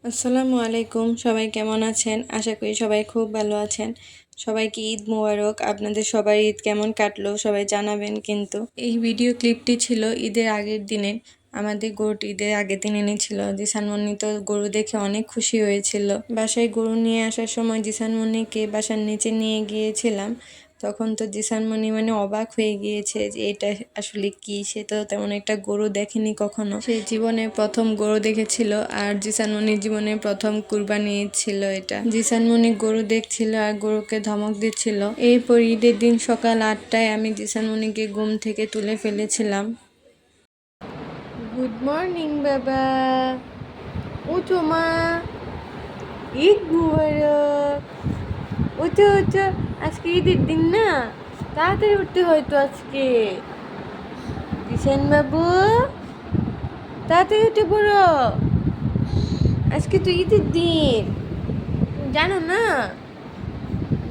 আসসালামু আলাইকুম, সবাই কেমন আছেন? আশা করি সবাই খুব ভালো আছেন। সবাইকে ঈদ মোবারক। আপনাদের সবার ঈদ কেমন কাটলো সবাই জানাবেন কিন্তু। এই ভিডিও ক্লিপটি ছিল ঈদের আগের দিনে। আমাদের গরুটি ঈদের আগের দিন এনেছিল। জিসানমণি তো গরু দেখে অনেক খুশি হয়েছিল। বাসায় গরু নিয়ে আসার সময় জিসানমণিকে বাসার নিচে নিয়ে গিয়েছিলাম। তখন তো জিসানমণি অবাক হয়ে গিয়েছে যে এটা আসলে কি। সে তো তেমন একটা গরু দেখেনি কখনো। সে জীবনে প্রথম গরু দেখেছিল আর জিসানমণির জীবনে প্রথম কুরবানি ঈদ ছিল এটা। জিসানমণি গরু দেখছিল আর গরুকে ধমক দিচ্ছিল। এরপর ঈদের দিন সকাল 8টায় আমি জিসানমণিকে ঘুম থেকে তুলে ফেলেছিলাম। গুড মর্নিং বাবা, উঠো মা, ঈদ মুবারক। উঠো উঠো, আজকে ঈদের দিন না, তাড়াতাড়ি উঠতে হয়তো আজকে। জিসান বাবু তাড়াতাড়ি উঠে পড়ো, আজকে তো ঈদের দিন, জানো না?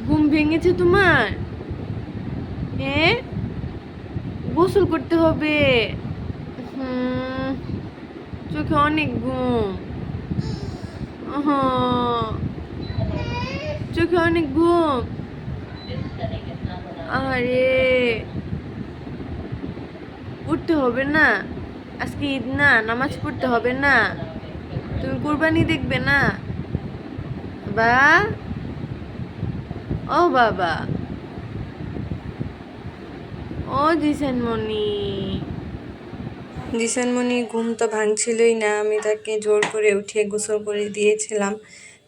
ঘুম ভেঙেছে তোমার? হ্যাঁ, গোসল করতে হবে। চোখে অনেক ঘুম। চোখে অনেক ঘুম। আরে উঠতে হবে না, আজকে ঈদ না, নামাজ পড়তে হবে না? তুমি কুরবানি দেখবে না? বা ও বাবা, ও জিসানমণি ঘুম তো ভাঙছিলই না। আমি তাকে জোর করে উঠিয়ে গোসল করে দিয়েছিলাম।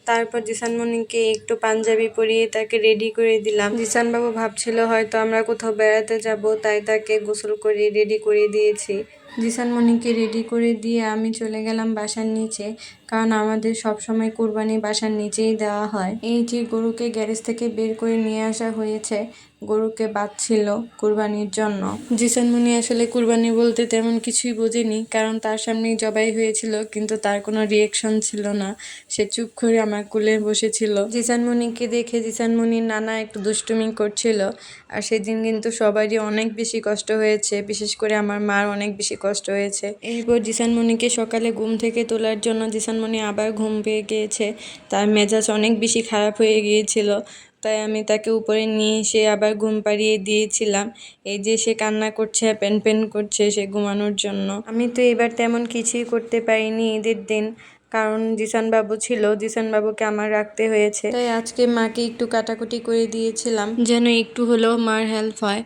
তারপর জিসানমণিকে একটু পাঞ্জাবি পরিয়ে তাকে রেডি করে দিলাম। জিসানবাবু ভাবছিল হয়তো আমরা কোথাও বেড়াতে যাব, তাই তাকে গোসল করে রেডি করে দিয়েছি। জিসানমণিকে রেডি করে দিয়ে আমি চলে গেলাম বাসার নিচে, কারণ আমাদের সবসময় কুরবানি বাসার নিচেই দেওয়া হয়। এই যে গরুকে গ্যারেজ থেকে বের করে নিয়ে আসা হয়েছে, গরুকে বাঁধছিল কুরবানির জন্য। জিসানমণি আসলে কুরবানি বলতে তেমন কিছুই বোঝেনি, কারণ তার সামনেই জবাই হয়েছিল, কিন্তু তার কোনো রিয়েকশন ছিল না। সে চুপ করে আমার কোলে বসেছিল। জিসানমণিকে দেখে জিসানমণির নানা একটু দুষ্টুমি করছিল। আর সেদিন কিন্তু সবারই অনেক বেশি কষ্ট হয়েছে, বিশেষ করে আমার মার অনেক বেশি কষ্ট হয়েছে। এরপর জিসানমণিকে সকালে ঘুম থেকে তোলার জন্য জিসানমণি আবার ঘুম পেয়ে গিয়েছে। তার মেজাজ অনেক বেশি খারাপ হয়ে গিয়েছিল, তাই আমি তাকে উপরে নিয়ে এসে আবার ঘুম পাড়িয়ে দিয়েছিলাম। এই যে সে কান্না করছে, প্যান প্যান করছে সে ঘুমানোর জন্য। আমি তো এবার তেমন কিছুই করতে পারিনি ঈদের দিন, কারণ জিসানবাবু ছিল, জিসানবাবুকে আমার রাখতে হয়েছে। তাই আজকে মাকে একটু কাটাকুটি করে দিয়েছিলাম, যেন একটু হলেও মার হেল্প হয়।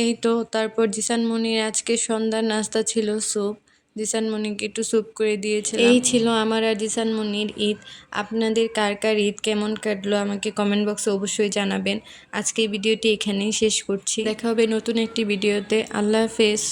এই তো তারপর জিসানমণির আজকে সন্ধ্যার নাস্তা ছিল স্যুপ। জিসানমণিকে একটু স্যুপ করে দিয়েছিলাম। এই ছিল আমার আর জিসানমণির ঈদ। আপনাদের কার কার ঈদ কেমন কাটলো আমাকে কমেন্ট বক্সে অবশ্যই জানাবেন। আজকে ভিডিওটি এখানেই শেষ করছি। দেখা হবে নতুন একটি ভিডিওতে। আল্লাহ হাফেজ।